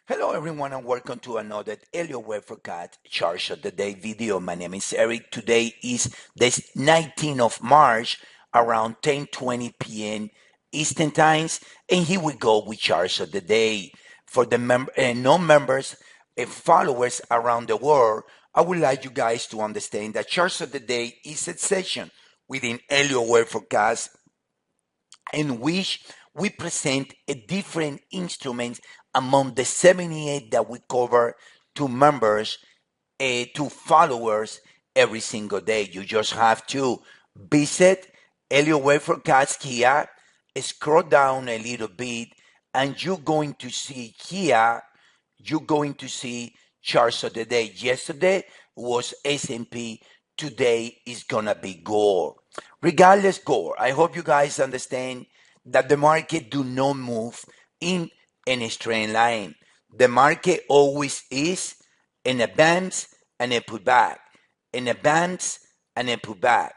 Hello everyone and welcome to another Elliott Wave forecast charge of the day video. My name is Eric. Today is the 19th of March around 10:20 p.m. Eastern Times, and here we go with charge of the day. For the non-members and followers around the world, I would like you guys to understand that charge of the day is a session within Elliott Wave forecast in which we present a different instruments among the 78 that we cover to members, to followers every single day. You just have to visit Elliott Wave Forecast here, scroll down a little bit, and you're going to see here, you're going to see charts of the day. Yesterday was S&P, today is gonna be gold. Regardless gold, I hope you guys understand that the market do not move in a straight line. The market always is in a bounce and a pullback, in a bounce and a pullback,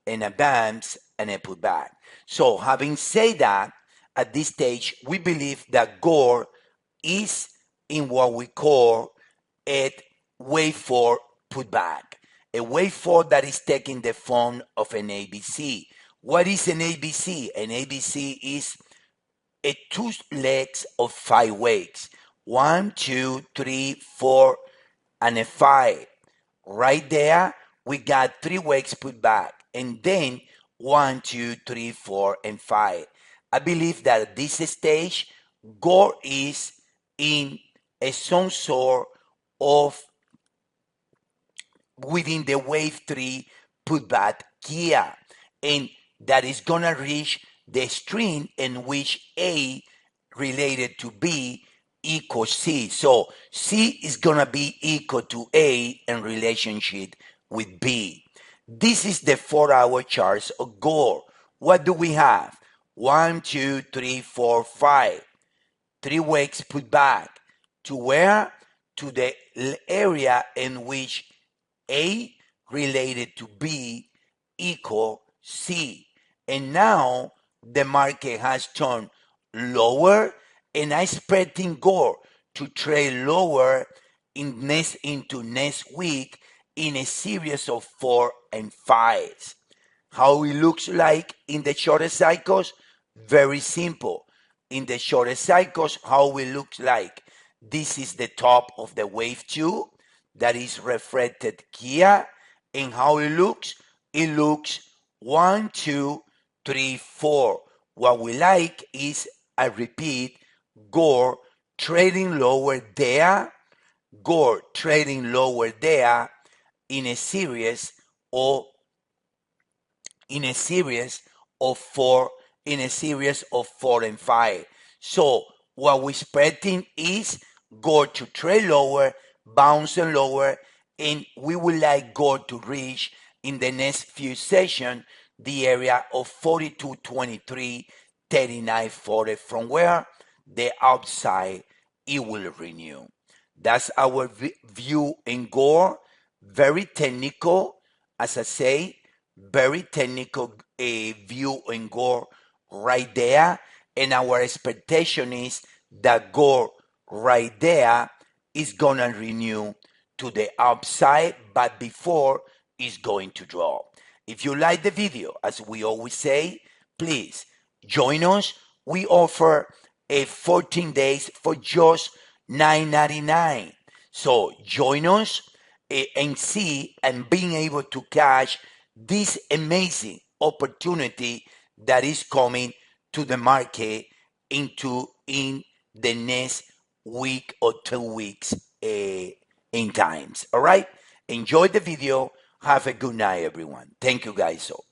in a bounce and a pullback. So having said that, at this stage, we believe that gold is in what we call a wave 4 pullback, a wave 4 that is taking the form of an ABC. What is an ABC? An ABC is a 2 legs of 5 waves. 1, 2, 3, 4, and a 5. Right there, we got 3 waves put back, and then 1, 2, 3, 4, and 5. I believe that at this stage, gold is in some sort of within the wave 3 putback here, and that is gonna reach the string in which A related to B equals C. So C is gonna be equal to A in relationship with B. This is the 4-hour charts of gold. What do we have? 1, 2, 3, 4, 5. 3 waves put back to where? To the area in which A related to B equal C. And now the market has turned lower, and I expecting gold to trade lower into next week in a series of 4 and 5s. How it looks like in the shorter cycles? Very simple. In the shorter cycles, how it looks like? This is the top of the wave 2 that is reflected here. And how it looks? It looks 1, 2, 3, 4. What we like is, I repeat, gold trading lower there, gold trading lower there in a series of four and 5. So what we're expecting is gold to trade lower, bouncing lower, and we would like gold to reach in the next few sessions the area of 42.23, 39.40, from where the upside it will renew. That's our view in gold. Very technical, as I say, very technical view in gold right there. And our expectation is that gold right there is going to renew to the upside, but before it's going to drop. If you like the video, as we always say, please join us. We offer a 14 days for just $9.99. So join us and see and being able to catch this amazing opportunity that is coming to the market in the next week or 2 weeks in times. All right, enjoy the video. Have a good night, everyone. Thank you guys. So